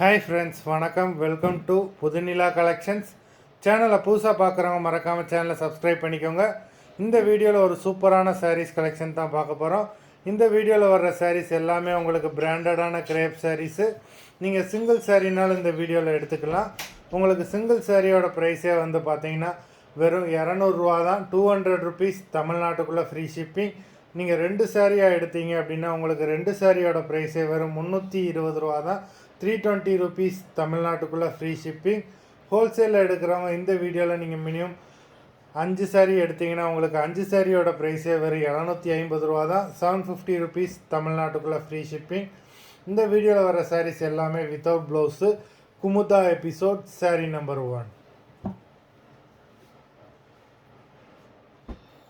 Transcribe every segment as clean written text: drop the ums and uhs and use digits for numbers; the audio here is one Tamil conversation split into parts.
ஹாய் ஃப்ரெண்ட்ஸ், வணக்கம். Welcome to Puthunila collections. சேனலை புதுசாக பார்க்குறவங்க மறக்காமல் சேனலை சப்ஸ்கிரைப் பண்ணிக்கோங்க. இந்த வீடியோவில் ஒரு சூப்பரான சாரீஸ் கலெக்ஷன் தான் பார்க்க போகிறோம். இந்த வீடியோவில் வர்ற சாரீஸ் எல்லாமே உங்களுக்கு பிராண்டடான கிரேப் சாரீஸு. நீங்கள் சிங்கிள் சாரீனாலும் இந்த வீடியோவில் எடுத்துக்கலாம். உங்களுக்கு சிங்கிள் சாரியோட ப்ரைஸே வந்து பார்த்தீங்கன்னா வெறும் 200 ரூபா தான். 200 ருபீஸ் தமிழ்நாட்டுக்குள்ளே ஃப்ரீ ஷிப்பிங். நீங்கள் 2 சாரியாக எடுத்தீங்க அப்படின்னா உங்களுக்கு 2 சாரியோட ப்ரைஸே வெறும் 320 ரூபா தான். 320 ருபீஸ் தமிழ்நாட்டுக்குள்ளே ஃப்ரீ ஷிப்பிங். ஹோல்சேலில் எடுக்கிறவங்க இந்த வீடியோவில் நீங்கள் மினிமம் 5 சாரீ எடுத்திங்கன்னா உங்களுக்கு 5 சாரியோட ப்ரைஸே வெறும் 750 ரூபா தான். 750 ருபீஸ் தமிழ்நாட்டுக்குள்ளே ஃப்ரீ ஷிப்பிங். இந்த வீடியோவில் வர சாரீஸ் எல்லாமே without blouse. Kumudha episode sari number 1.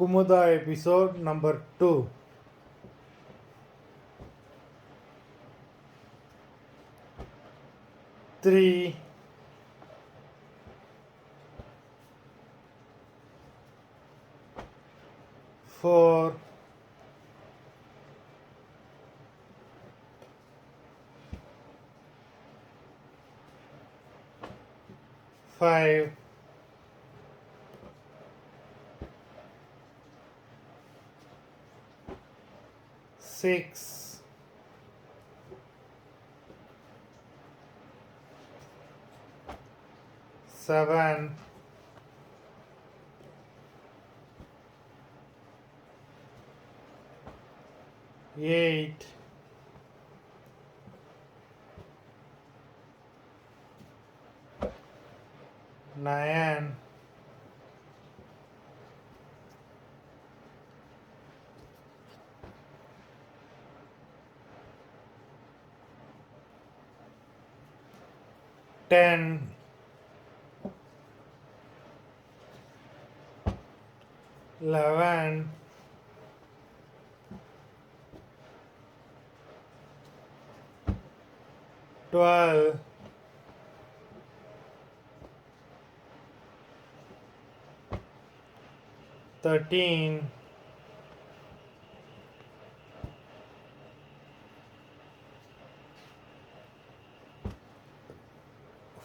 Kumuda episode number 2. 3. 4. 5. 6. 7. 8. 9. 10. 11. 12. 13.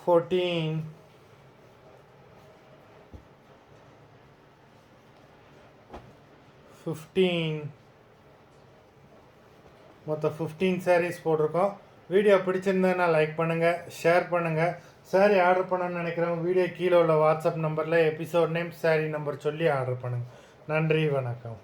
14. 15. மொத்தம் 15 சாரீஸ் போட்டிருக்கோம். வீடியோ பிடிச்சிருந்ததுன்னா லைக் பண்ணுங்கள், ஷேர் பண்ணுங்கள். சாரீ ஆர்டர் பண்ணணும்னு நினைக்கிறவங்க வீடியோ கீழே உள்ள வாட்ஸ்அப் நம்பரில் எபிசோட் நேம், சாரீ நம்பர் சொல்லி ஆர்டர் பண்ணுங்கள். நன்றி, வணக்கம்.